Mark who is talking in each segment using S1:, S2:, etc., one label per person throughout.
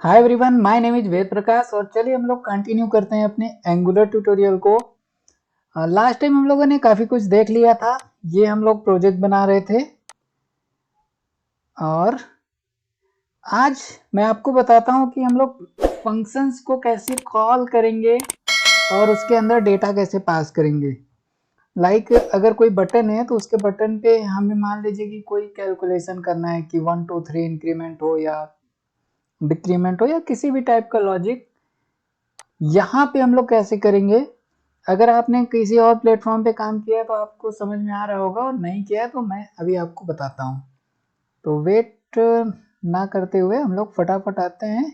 S1: Hi everyone, my name is Ved Prakash और चलिए हम लोग कंटिन्यू करते हैं अपने एंगुलर ट्यूटोरियल को। लास्ट टाइम हम लोगों ने काफ़ी कुछ देख लिया था। ये हम लोग प्रोजेक्ट बना रहे थे और आज मैं आपको बताता हूँ कि हम लोग फंक्शंस को कैसे कॉल करेंगे और उसके अंदर डेटा कैसे पास करेंगे। लाइक अगर कोई बटन है तो उसके बटन पे हमें मान लीजिए कि कोई कैलकुलेशन करना है कि 1 2 3 इंक्रीमेंट हो या डिक्रीमेंट हो या किसी भी टाइप का लॉजिक, यहाँ पे हम लोग कैसे करेंगे। अगर आपने किसी और प्लेटफॉर्म पे काम किया है तो आपको समझ में आ रहा होगा, और नहीं किया है तो मैं अभी आपको बताता हूँ। तो वेट ना करते हुए हम लोग फटाफट आते हैं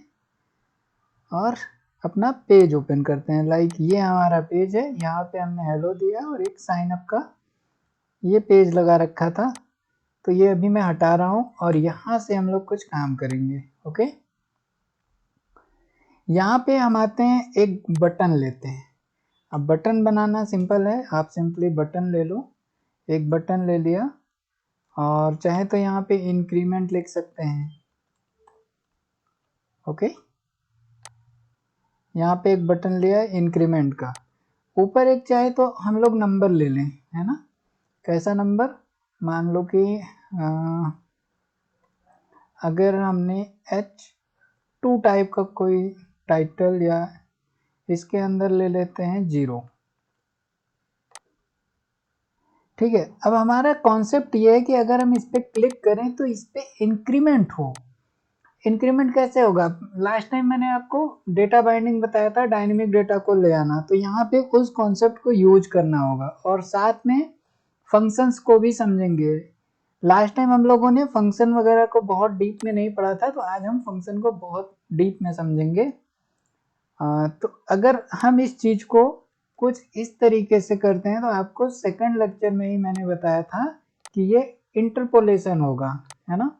S1: और अपना पेज ओपन करते हैं। लाइक ये हमारा पेज है, यहाँ पे हमने हेलो दिया और एक साइन अप का ये पेज लगा रखा था, तो ये अभी मैं हटा रहा हूँ और यहाँ से हम लोग कुछ काम करेंगे। ओके, यहाँ पे हम आते हैं, एक बटन लेते हैं। अब बटन बनाना सिंपल है, आप सिंपली बटन ले लो। एक बटन ले लिया और चाहे तो यहाँ पे इंक्रीमेंट लिख सकते हैं। ओके, यहाँ पे एक बटन लिया इंक्रीमेंट का। ऊपर एक चाहे तो हम लोग नंबर ले लें, है ना। कैसा नंबर, मान लो कि अगर हमने H2 टाइप का कोई टाइटल या इसके अंदर ले लेते हैं 0। ठीक है, अब हमारा कॉन्सेप्ट ये है कि अगर हम इस पर क्लिक करें तो इस पर इंक्रीमेंट हो। इंक्रीमेंट कैसे होगा, लास्ट टाइम मैंने आपको डेटा बाइंडिंग बताया था, डायनेमिक डेटा को ले आना, तो यहाँ पे उस कॉन्सेप्ट को यूज करना होगा और साथ में फंक्शंस को भी समझेंगे। लास्ट टाइम हम लोगों ने फंक्शन वगैरह को बहुत डीप में नहीं पढ़ा था, तो आज हम फंक्शन को बहुत डीप में समझेंगे। तो अगर हम इस चीज को कुछ इस तरीके से करते हैं तो आपको सेकंड लेक्चर में ही मैंने बताया था कि ये इंटरपोलेशन होगा, है ना।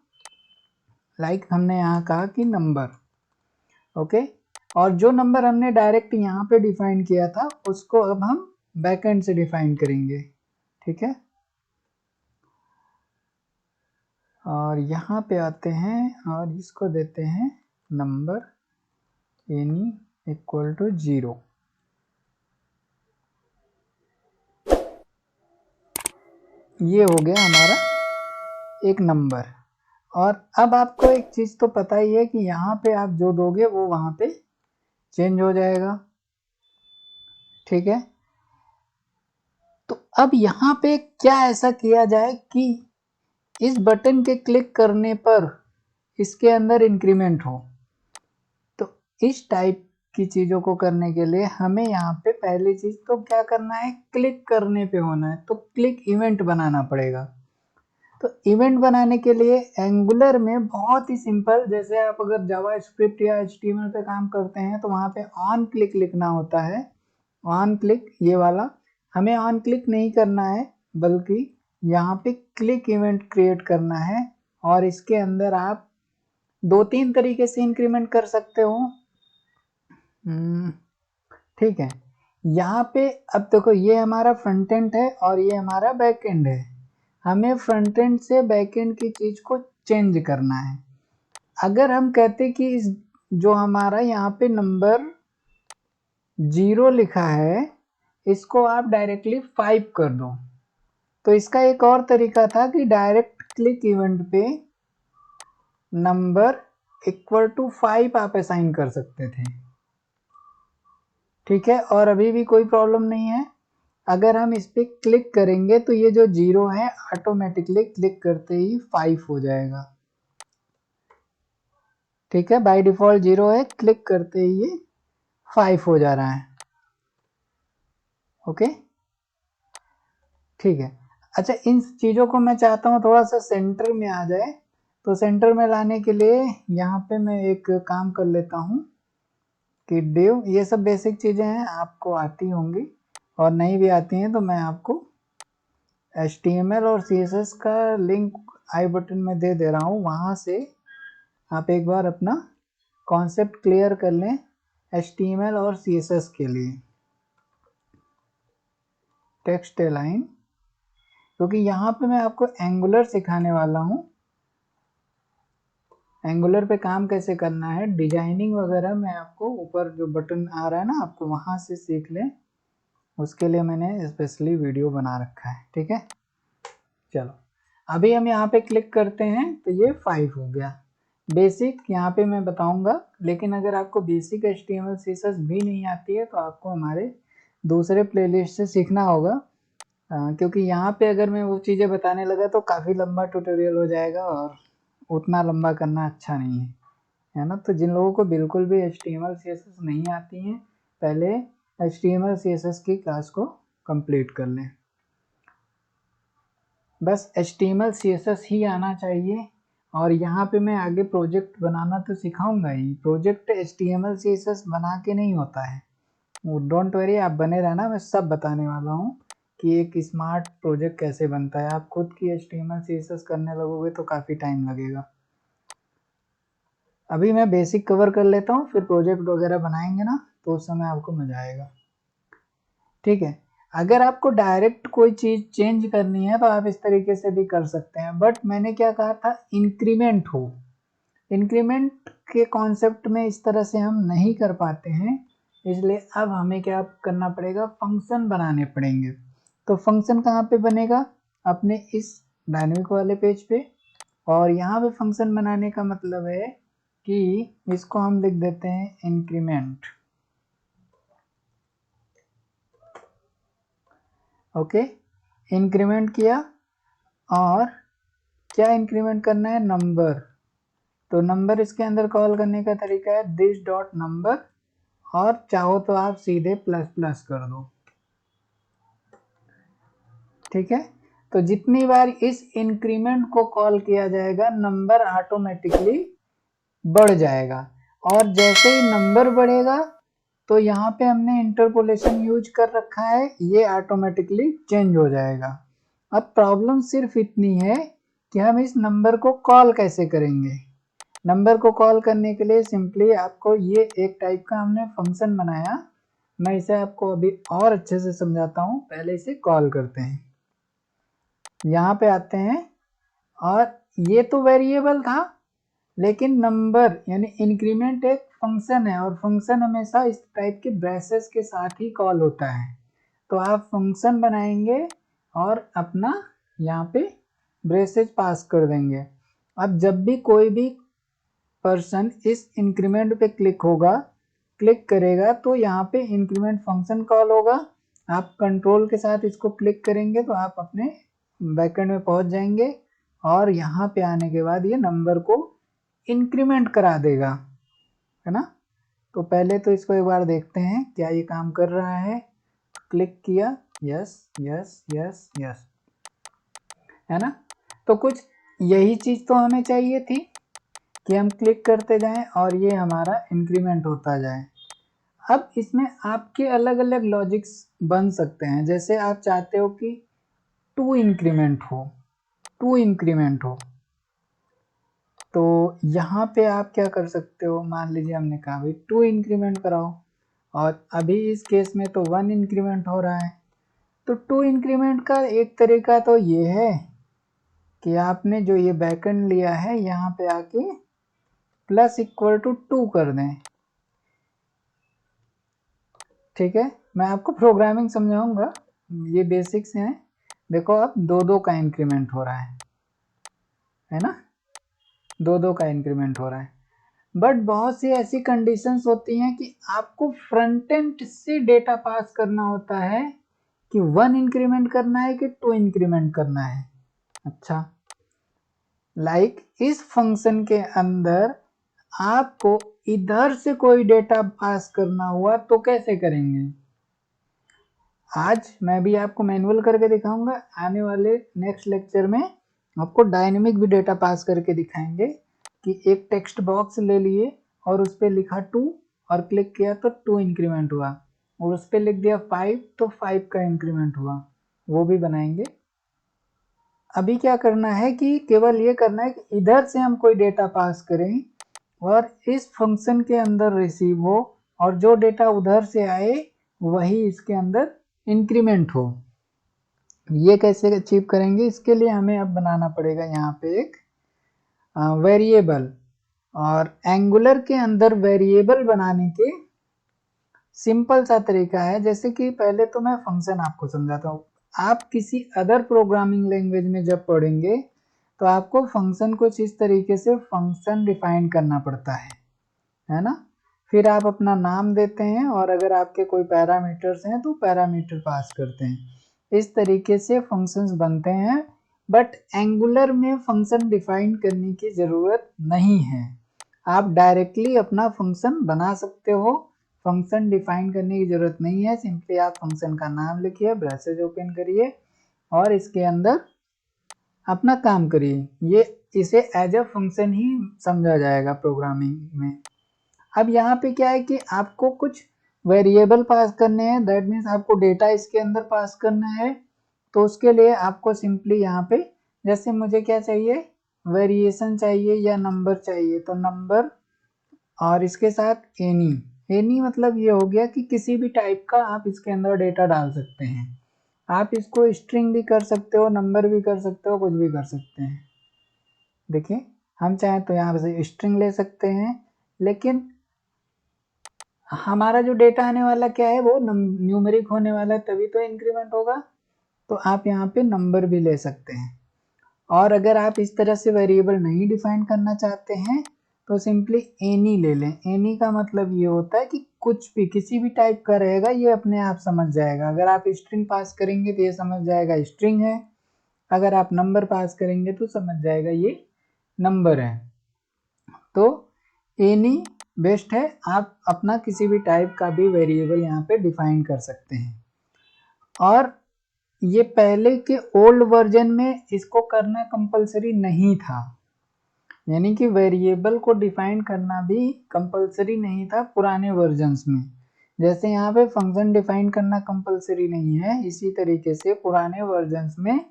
S1: लाइक हमने यहाँ कहा कि नंबर, ओके, और जो नंबर हमने डायरेक्ट यहाँ पे डिफाइन किया था उसको अब हम बैकएंड से डिफाइन करेंगे। ठीक है, और यहाँ पे आते हैं और इसको देते हैं नंबर एनी इक्वल टू 0। ये हो गया हमारा एक नंबर। और अब आपको एक चीज तो पता ही है कि यहाँ पे आप जो दोगे वो वहां पे चेंज हो जाएगा। ठीक है, तो अब यहाँ पे क्या ऐसा किया जाए कि इस बटन के क्लिक करने पर इसके अंदर इंक्रीमेंट हो। तो इस टाइप की चीजों को करने के लिए हमें यहाँ पे पहली चीज तो क्या करना है, क्लिक करने पे होना है, तो क्लिक इवेंट बनाना पड़ेगा। तो इवेंट बनाने के लिए एंगुलर में बहुत ही सिंपल, जैसे आप अगर जावा स्क्रिप्ट या एचटीएमएल पे काम करते हैं तो वहाँ पे ऑन क्लिक लिखना होता है। ऑन क्लिक ये वाला, हमें ऑन क्लिक नहीं करना है बल्कि यहाँ पे क्लिक इवेंट क्रिएट करना है और इसके अंदर आप 2-3 तरीके से इंक्रीमेंट कर सकते हो। ठीक है, यहाँ पे अब देखो ये हमारा फ्रंट एंड है और ये हमारा बैक एंड है। हमें फ्रंट एंड से बैक एंड की चीज को चेंज करना है। अगर हम कहते कि इस जो हमारा यहाँ पे नंबर 0 लिखा है इसको आप डायरेक्टली 5 कर दो, तो इसका एक और तरीका था कि डायरेक्ट क्लिक इवेंट पे नंबर इक्वल टू 5 आप असाइन कर सकते थे। ठीक है, और अभी भी कोई प्रॉब्लम नहीं है। अगर हम इस पर क्लिक करेंगे तो ये जो 0 है ऑटोमेटिकली क्लिक करते ही 5 हो जाएगा। ठीक है, बाय डिफॉल्ट 0 है, क्लिक करते ही ये 5 हो जा रहा है। ओके, ठीक है। अच्छा, इन चीज़ों को मैं चाहता हूँ थोड़ा सा सेंटर में आ जाए, तो सेंटर में लाने के लिए यहाँ पे मैं एक काम कर लेता हूँ कि डिव, ये सब बेसिक चीज़ें हैं आपको आती होंगी, और नहीं भी आती हैं तो मैं आपको HTML और CSS का लिंक आई बटन में दे दे रहा हूँ, वहाँ से आप एक बार अपना कॉन्सेप्ट क्लियर कर लें HTML और CSS के लिए। टेक्स्ट अलाइन, क्योंकि यहाँ पे मैं आपको एंगुलर सिखाने वाला हूँ। एंगुलर पे काम कैसे करना है, डिजाइनिंग वगैरह मैं आपको ऊपर जो बटन आ रहा है ना, आपको वहाँ से सीख लें, उसके लिए मैंने स्पेशली वीडियो बना रखा है। ठीक है, चलो अभी हम यहाँ पे क्लिक करते हैं तो ये 5 हो गया। बेसिक यहाँ पे मैं बताऊंगा, लेकिन अगर आपको बेसिक HTML CSS भी नहीं आती है तो आपको हमारे दूसरे प्लेलिस्ट से सीखना होगा, क्योंकि यहाँ पे अगर मैं वो चीज़ें बताने लगा तो काफ़ी लंबा ट्यूटोरियल हो जाएगा और उतना लंबा करना अच्छा नहीं है ना। तो जिन लोगों को बिल्कुल भी HTML CSS नहीं आती हैं, पहले HTML CSS की क्लास को कंप्लीट कर लें। बस HTML CSS ही आना चाहिए। और यहाँ पे मैं आगे प्रोजेक्ट बनाना तो सिखाऊंगा ही। प्रोजेक्ट HTML CSS बना के नहीं होता है, डोंट वरी, आप बने रहना, मैं सब बताने वाला हूँ कि एक स्मार्ट प्रोजेक्ट कैसे बनता है। आप खुद की HTML CSS करने लगोगे तो काफ़ी टाइम लगेगा। अभी मैं बेसिक कवर कर लेता हूँ, फिर प्रोजेक्ट वगैरह बनाएंगे ना तो उस समय आपको मजा आएगा। ठीक है, अगर आपको डायरेक्ट कोई चीज़ चेंज करनी है तो आप इस तरीके से भी कर सकते हैं, बट मैंने क्या कहा था, इंक्रीमेंट हो। इंक्रीमेंट के कॉन्सेप्ट में इस तरह से हम नहीं कर पाते हैं, इसलिए अब हमें क्या करना पड़ेगा, फंक्शन बनाने पड़ेंगे। तो फंक्शन कहाँ पे बनेगा, अपने इस डायनेमिक वाले पेज पे। और यहाँ पे फंक्शन बनाने का मतलब है कि इसको हम लिख देते हैं इंक्रीमेंट। ओके, इंक्रीमेंट किया, और क्या इंक्रीमेंट करना है, नंबर। तो नंबर इसके अंदर कॉल करने का तरीका है दिस डॉट नंबर, और चाहो तो आप सीधे प्लस प्लस कर दो। ठीक है, तो जितनी बार इस इंक्रीमेंट को कॉल किया जाएगा नंबर ऑटोमेटिकली बढ़ जाएगा। और जैसे ही नंबर बढ़ेगा तो यहाँ पे हमने इंटरपोलेशन यूज कर रखा है, ये ऑटोमेटिकली चेंज हो जाएगा। अब प्रॉब्लम सिर्फ इतनी है कि हम इस नंबर को कॉल कैसे करेंगे। नंबर को कॉल करने के लिए सिंपली आपको ये एक टाइप का हमने फंक्शन बनाया, मैं इसे आपको अभी और अच्छे से समझाता हूँ। पहले इसे कॉल करते हैं, यहाँ पे आते हैं, और ये तो वेरिएबल था, लेकिन नंबर यानी इंक्रीमेंट एक फंक्शन है, और फंक्शन हमेशा इस टाइप के ब्रेसेस के साथ ही कॉल होता है। तो आप फंक्शन बनाएंगे और अपना यहाँ पे ब्रेसेस पास कर देंगे। अब जब भी कोई भी पर्सन इस इंक्रीमेंट पे क्लिक करेगा तो यहाँ पे इंक्रीमेंट फंक्शन कॉल होगा। आप कंट्रोल के साथ इसको क्लिक करेंगे तो आप अपने बैकएंड में पहुंच जाएंगे, और यहाँ पे आने के बाद ये नंबर को इंक्रीमेंट करा देगा, है ना। तो पहले तो इसको एक बार देखते हैं क्या ये काम कर रहा है। क्लिक किया, यस यस यस यस, है ना। तो कुछ यही चीज़ तो हमें चाहिए थी कि हम क्लिक करते जाएं और ये हमारा इंक्रीमेंट होता जाए। अब इसमें आपके अलग अलग लॉजिक्स बन सकते हैं, जैसे आप चाहते हो कि 2 इंक्रीमेंट हो, तो यहाँ पे आप क्या कर सकते हो, मान लीजिए हमने कहा भाई 2 इंक्रीमेंट कराओ, और अभी इस केस में तो 1 इंक्रीमेंट हो रहा है। तो 2 इंक्रीमेंट का एक तरीका तो ये है कि आपने जो ये बैकएंड लिया है यहाँ पे आके प्लस इक्वल टू 2 कर दें। ठीक है, मैं आपको प्रोग्रामिंग समझाऊंगा, ये बेसिक्स हैं। देखो अब 2 का इंक्रीमेंट हो रहा है ना, 2 का इंक्रीमेंट हो रहा है। बट बहुत सी ऐसी कंडीशंस होती हैं कि आपको फ्रंट एंड से डेटा पास करना होता है कि 1 इंक्रीमेंट करना है कि 2 इंक्रीमेंट करना है। अच्छा, लाइक इस फंक्शन के अंदर आपको इधर से कोई डेटा पास करना हुआ तो कैसे करेंगे, आज मैं भी आपको मैनुअल करके दिखाऊंगा। आने वाले नेक्स्ट लेक्चर में आपको डायनेमिक भी डेटा पास करके दिखाएंगे कि एक टेक्स्ट बॉक्स ले लिए और उस पर लिखा 2 और क्लिक किया तो 2 इंक्रीमेंट हुआ, और उस पर लिख दिया 5 तो 5 का इंक्रीमेंट हुआ, वो भी बनाएंगे। अभी क्या करना है कि केवल ये करना है कि इधर से हम कोई डेटा पास करें और इस फंक्शन के अंदर रिसीव हो, और जो डेटा उधर से आए वही इसके अंदर इंक्रीमेंट हो। ये कैसे अचीव करेंगे, इसके लिए हमें अब बनाना पड़ेगा यहाँ पे एक वेरिएबल। और एंगुलर के अंदर वेरिएबल बनाने के सिंपल सा तरीका है। जैसे कि पहले तो मैं फंक्शन आपको समझाता हूँ। आप किसी अदर प्रोग्रामिंग लैंग्वेज में जब पढ़ेंगे तो आपको फंक्शन कुछ इस तरीके से फंक्शन डिफाइन करना पड़ता है ना। फिर आप अपना नाम देते हैं और अगर आपके कोई पैरामीटर्स हैं तो पैरामीटर पास करते हैं। इस तरीके से फंक्शंस बनते हैं। बट एंगुलर में फंक्शन डिफाइन करने की ज़रूरत नहीं है। आप डायरेक्टली अपना फंक्शन बना सकते हो। फंक्शन डिफाइन करने की ज़रूरत नहीं है। सिंपली आप फंक्शन का नाम लिखिए, ब्रैकेट ओपन करिए और इसके अंदर अपना काम करिए। ये इसे एज अ फंक्शन ही समझा जाएगा प्रोग्रामिंग में। अब यहाँ पे क्या है कि आपको कुछ वेरिएबल पास करने हैं, दैट मीन्स आपको डेटा इसके अंदर पास करना है। तो उसके लिए आपको सिंपली यहाँ पे जैसे मुझे क्या चाहिए, वेरिएशन चाहिए या नंबर चाहिए, तो नंबर और इसके साथ एनी मतलब ये हो गया कि किसी भी टाइप का आप इसके अंदर डेटा डाल सकते हैं। आप इसको स्ट्रिंग भी कर सकते हो, नंबर भी कर सकते हो, कुछ भी कर सकते हैं। देखिए हम चाहें तो यहाँ से स्ट्रिंग ले सकते हैं, लेकिन हमारा जो डेटा आने वाला क्या है वो न्यूमेरिक होने वाला है, तभी तो इंक्रीमेंट होगा। तो आप यहाँ पे नंबर भी ले सकते हैं। और अगर आप इस तरह से वेरिएबल नहीं डिफाइन करना चाहते हैं तो सिंपली एनी ले लें। एनी का मतलब ये होता है कि कुछ भी किसी भी टाइप का रहेगा, ये अपने आप समझ जाएगा। अगर आप स्ट्रिंग पास करेंगे तो ये समझ जाएगा स्ट्रिंग है, अगर आप नंबर पास करेंगे तो समझ जाएगा ये नंबर है। तो एनी बेस्ट है। आप अपना किसी भी टाइप का भी वेरिएबल यहाँ पे डिफाइन कर सकते हैं। और ये पहले के ओल्ड वर्जन में इसको करना कंपलसरी नहीं था, यानी कि वेरिएबल को डिफाइन करना भी कंपलसरी नहीं था पुराने वर्जन्स में। जैसे यहाँ पे फंक्शन डिफाइन करना कंपलसरी नहीं है, इसी तरीके से पुराने वर्जन्स में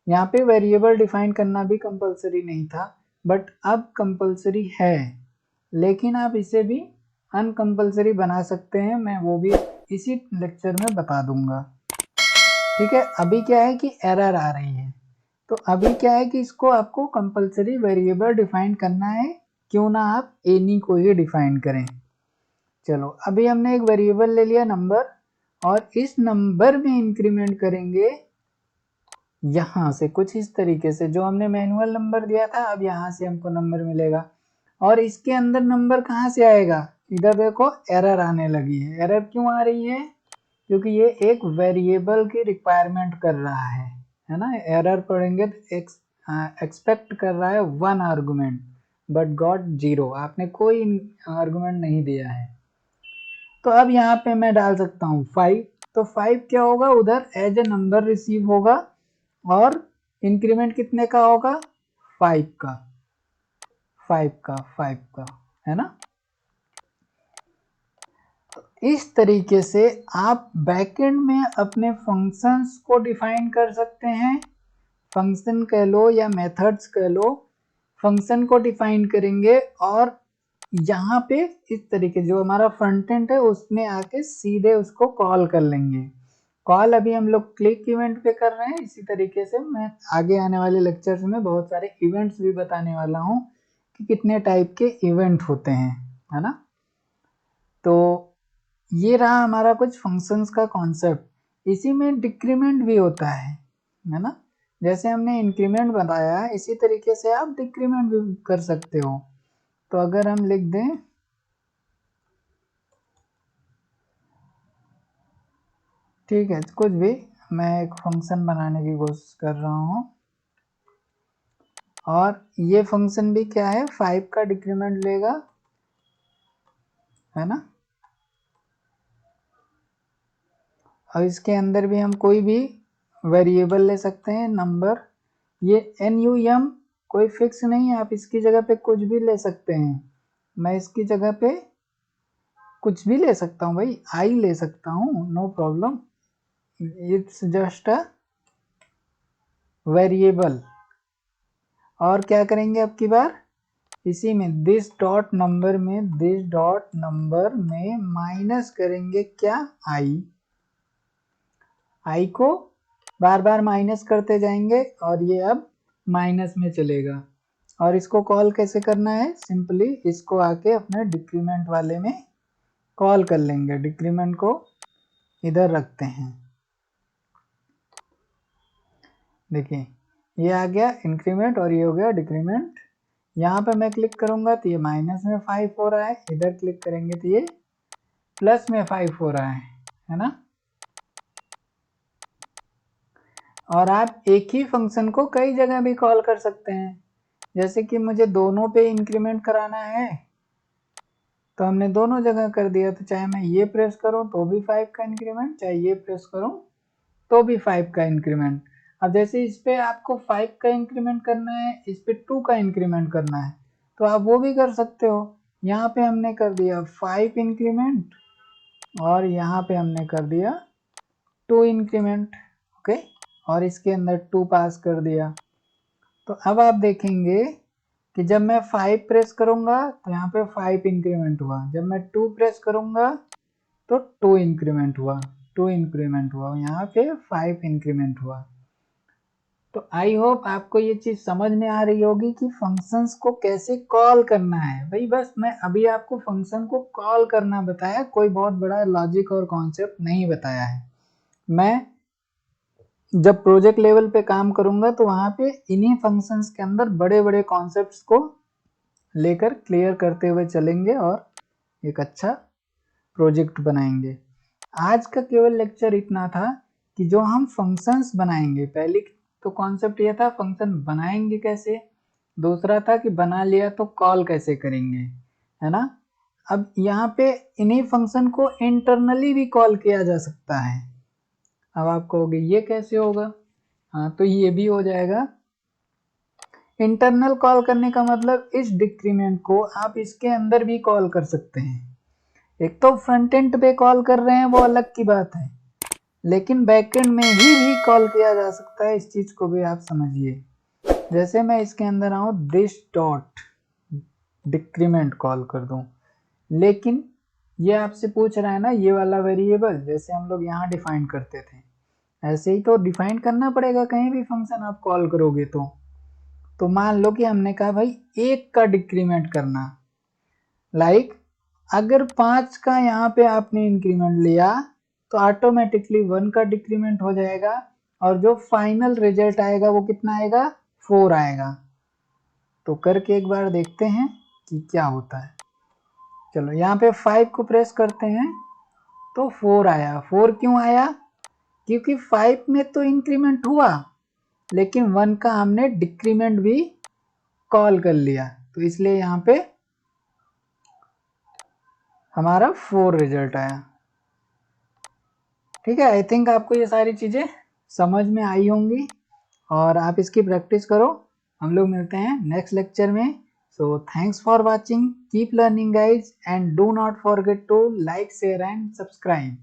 S1: यहाँ पे वेरिएबल डिफाइन करना भी कंपलसरी नहीं था, बट अब कंपलसरी है। लेकिन आप इसे भी अनकंपलसरी बना सकते हैं, मैं वो भी इसी लेक्चर में बता दूंगा। ठीक है, अभी क्या है कि एरर आ रही है, तो अभी क्या है कि इसको आपको कंपलसरी वेरिएबल डिफाइन करना है, क्यों ना आप एनी को ही डिफाइन करें। चलो अभी हमने एक वेरिएबल ले लिया नंबर, और इस नंबर में इंक्रीमेंट करेंगे यहाँ से कुछ इस तरीके से। जो हमने मैनुअल नंबर दिया था, अब यहाँ से हमको नंबर मिलेगा। और इसके अंदर नंबर कहाँ से आएगा, इधर देखो एरर आने लगी है। एरर क्यों आ रही है, क्योंकि ये एक वेरिएबल की रिक्वायरमेंट कर रहा है ना। एरर पढ़ेंगे तो एक्सपेक्ट कर रहा है 1 आर्गुमेंट बट गॉट 0, आपने कोई आर्गुमेंट नहीं दिया है। तो अब यहाँ पे मैं डाल सकता हूँ 5, तो 5 क्या होगा, उधर एज ए नंबर रिसीव होगा और इंक्रीमेंट कितने का होगा, 5 का, 5 का, है ना। इस तरीके से आप बैकएंड में अपने फंक्शंस को डिफाइन कर सकते हैं। फंक्शन कह लो या मेथड्स कह लो, फंक्शन को डिफाइन करेंगे और यहाँ पे इस तरीके जो हमारा फ्रंट एंड है उसमें आके सीधे उसको कॉल कर लेंगे। कॉल अभी हम लोग क्लिक इवेंट पे कर रहे हैं। इसी तरीके से मैं आगे आने वाले लेक्चर्स में बहुत सारे इवेंट्स भी बताने वाला हूँ कि कितने टाइप के इवेंट होते हैं, है ना। तो ये रहा हमारा कुछ फंक्शंस का कॉन्सेप्ट। इसी में डिक्रीमेंट भी होता है ना। जैसे हमने इंक्रीमेंट बताया, इसी तरीके से आप डिक्रीमेंट भी कर सकते हो। तो अगर हम लिख दें ठीक है, कुछ भी, मैं एक फंक्शन बनाने की कोशिश कर रहा हूँ और ये फंक्शन भी क्या है, 5 का डिक्रीमेंट लेगा, है ना। और इसके अंदर भी हम कोई भी वेरिएबल ले सकते हैं, नंबर। ये NUM कोई फिक्स नहीं है, आप इसकी जगह पे कुछ भी ले सकते हैं। मैं इसकी जगह पे कुछ भी ले सकता हूँ भाई, आई ले सकता हूँ, no problem. It's just a variable. और क्या करेंगे अब की बार, इसी में दिस डॉट नंबर में, दिस डॉट नंबर में माइनस करेंगे क्या, आई को बार बार माइनस करते जाएंगे और ये अब माइनस में चलेगा। और इसको कॉल कैसे करना है, सिंपली इसको आके अपने डिक्रीमेंट वाले में कॉल कर लेंगे। डिक्रीमेंट को इधर रखते हैं, देखिए ये आ गया इंक्रीमेंट और ये हो गया डिक्रीमेंट। यहाँ पे मैं क्लिक करूंगा तो ये माइनस में 5 हो रहा है, इधर क्लिक करेंगे तो ये प्लस में 5 हो रहा है ना। और आप एक ही फंक्शन को कई जगह भी कॉल कर सकते हैं। जैसे कि मुझे दोनों पे इंक्रीमेंट कराना है तो हमने दोनों जगह कर दिया, तो चाहे मैं ये प्रेस करूं तो भी 5 का इंक्रीमेंट, चाहे ये प्रेस करूं तो भी 5 का इंक्रीमेंट। अब जैसे इस पे आपको 5 का इंक्रीमेंट करना है, इस पे 2 का इंक्रीमेंट करना है, तो आप वो भी कर सकते हो। यहाँ पे हमने कर दिया 5 इंक्रीमेंट और यहाँ पे हमने कर दिया 2 इंक्रीमेंट, ओके, और इसके अंदर 2 पास कर दिया। तो अब आप देखेंगे कि जब मैं 5 प्रेस करूंगा तो यहाँ पे 5 इंक्रीमेंट हुआ, जब मैं 2 प्रेस करूंगा तो 2 इंक्रीमेंट हुआ, 2 इंक्रीमेंट हुआ, यहाँ पे 5 इंक्रीमेंट हुआ। तो आई होप आपको ये चीज समझ में आ रही होगी कि फंक्शंस को कैसे कॉल करना है। भाई बस मैं अभी आपको फंक्शन को कॉल करना बताया, कोई बहुत बड़ा लॉजिक और कॉन्सेप्ट नहीं बताया है। मैं जब प्रोजेक्ट लेवल पे काम करूंगा तो वहां पे इन्हीं फंक्शंस के अंदर बड़े बड़े कॉन्सेप्ट्स को लेकर क्लियर करते हुए चलेंगे और एक अच्छा प्रोजेक्ट बनाएंगे। आज का केवल लेक्चर इतना था कि जो हम फंक्शंस बनाएंगे, पहली तो कॉन्सेप्ट ये था फंक्शन बनाएंगे कैसे, दूसरा था कि बना लिया तो कॉल कैसे करेंगे, है ना। अब यहाँ पे इन्हीं फंक्शन को इंटरनली भी कॉल किया जा सकता है। अब आप कहोगे ये कैसे होगा, हाँ तो ये भी हो जाएगा। इंटरनल कॉल करने का मतलब इस डिक्रीमेंट को आप इसके अंदर भी कॉल कर सकते हैं। एक तो फ्रंट एंड पे कॉल कर रहे हैं वो अलग की बात है, लेकिन बैकएंड में भी कॉल किया जा सकता है, इस चीज को भी आप समझिए। जैसे मैं इसके अंदर आऊं दिस डॉट डिक्रीमेंट कॉल कर दूं, लेकिन ये आपसे पूछ रहा है ना ये वाला वेरिएबल, जैसे हम लोग यहाँ डिफाइन करते थे ऐसे ही तो डिफाइन करना पड़ेगा कहीं भी फंक्शन आप कॉल करोगे तो मान लो कि हमने कहा भाई 1 का डिक्रीमेंट करना, लाइक अगर 5 का यहाँ पे आपने इंक्रीमेंट लिया तो ऑटोमेटिकली 1 का डिक्रीमेंट हो जाएगा और जो फाइनल रिजल्ट आएगा वो कितना आएगा, 4 आएगा। तो करके एक बार देखते हैं कि क्या होता है। चलो यहाँ पे 5 को प्रेस करते हैं तो 4 आया। 4 क्यों आया, क्योंकि 5 में तो इंक्रीमेंट हुआ लेकिन 1 का हमने डिक्रीमेंट भी कॉल कर लिया, तो इसलिए यहाँ पे हमारा 4 रिजल्ट आया। ठीक है, आई थिंक आपको ये सारी चीजें समझ में आई होंगी और आप इसकी प्रैक्टिस करो। हम लोग मिलते हैं नेक्स्ट लेक्चर में। So thanks for watching, keep learning guys and do not forget to like share and subscribe.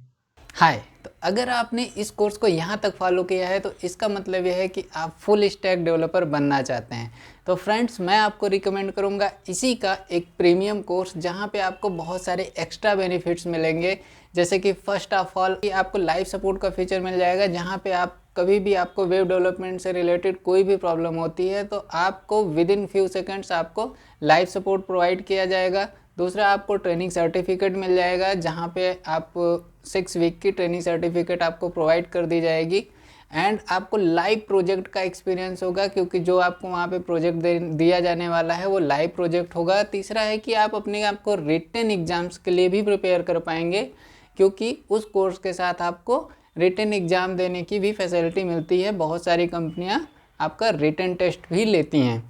S2: Hi, तो अगर आपने इस कोर्स को यहाँ तक फॉलो किया है तो इसका मतलब यह है कि आप फुल स्टैक डेवलपर बनना चाहते हैं। तो फ्रेंड्स, मैं आपको रिकमेंड करूँगा इसी का एक प्रीमियम कोर्स, जहाँ पे आपको बहुत सारे एक्स्ट्रा बेनिफिट्स मिलेंगे। जैसे कि फर्स्ट ऑफ ऑल आपको लाइव सपोर्ट का फीचर मिल जाएगा, जहाँ पे आप कभी भी आपको वेब डेवलपमेंट से रिलेटेड कोई भी प्रॉब्लम होती है तो आपको विद इन फ्यू सेकेंड्स आपको लाइव सपोर्ट प्रोवाइड किया जाएगा। दूसरा, आपको ट्रेनिंग सर्टिफिकेट मिल जाएगा, जहाँ पे आप 6 वीक की ट्रेनिंग सर्टिफिकेट आपको प्रोवाइड कर दी जाएगी। एंड आपको लाइव प्रोजेक्ट का एक्सपीरियंस होगा, क्योंकि जो आपको वहाँ पे प्रोजेक्ट दिया जाने वाला है वो लाइव प्रोजेक्ट होगा। तीसरा है कि आप अपने आप को रिटन एग्जाम्स के लिए भी प्रिपेयर कर पाएंगे, क्योंकि उस कोर्स के साथ आपको रिटन एग्ज़ाम देने की भी फैसिलिटी मिलती है। बहुत सारी कंपनियाँ आपका रिटन टेस्ट भी लेती हैं।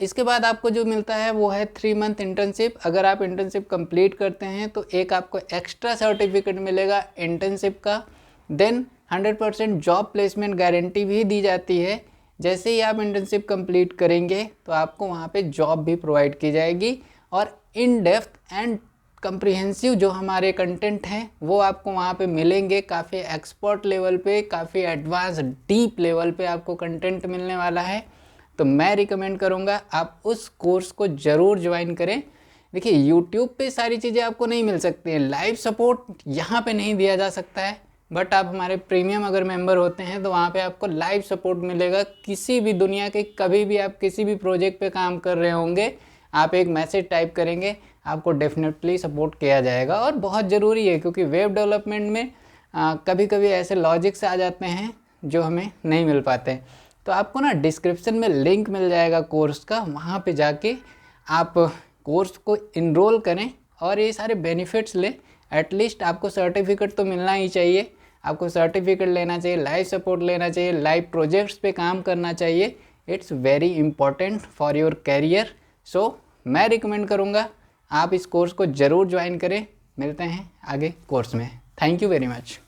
S2: इसके बाद आपको जो मिलता है वो है 3 मंथ इंटर्नशिप। अगर आप इंटर्नशिप कंप्लीट करते हैं तो एक आपको एक्स्ट्रा सर्टिफिकेट मिलेगा इंटर्नशिप का। देन 100% जॉब प्लेसमेंट गारंटी भी दी जाती है। जैसे ही आप इंटर्नशिप कंप्लीट करेंगे तो आपको वहाँ पे जॉब भी प्रोवाइड की जाएगी, और इन डेप्थ एंड कंप्रिहेंसिव जो हमारे कंटेंट हैं वो आपको वहाँ पे मिलेंगे। काफ़ी एक्सपर्ट लेवल पे, काफ़ी एडवांस डीप लेवल पे आपको कंटेंट मिलने वाला है। तो मैं रिकमेंड करूँगा आप उस कोर्स को ज़रूर ज्वाइन करें। देखिए, YouTube पे सारी चीज़ें आपको नहीं मिल सकती हैं, लाइव सपोर्ट यहाँ पे नहीं दिया जा सकता है, बट आप हमारे प्रीमियम अगर मेंबर होते हैं तो वहाँ पे आपको लाइव सपोर्ट मिलेगा। किसी भी दुनिया के कभी भी आप किसी भी प्रोजेक्ट पे काम कर रहे होंगे, आप एक मैसेज टाइप करेंगे, आपको डेफिनेटली सपोर्ट किया जाएगा। और बहुत ज़रूरी है क्योंकि वेब डेवलपमेंट में कभी कभी ऐसे लॉजिक्स आ जाते हैं जो हमें नहीं मिल पाते। तो आपको ना डिस्क्रिप्शन में लिंक मिल जाएगा कोर्स का, वहाँ पे जाके आप कोर्स को इनरोल करें और ये सारे बेनिफिट्स लें। एटलीस्ट आपको सर्टिफिकेट तो मिलना ही चाहिए, आपको सर्टिफिकेट लेना चाहिए, लाइव सपोर्ट लेना चाहिए, लाइव प्रोजेक्ट्स पे काम करना चाहिए। It's very important for your career. So मैं रिकमेंड करूँगा आप इस कोर्स को ज़रूर ज्वाइन करें। मिलते हैं आगे कोर्स में। Thank you very much.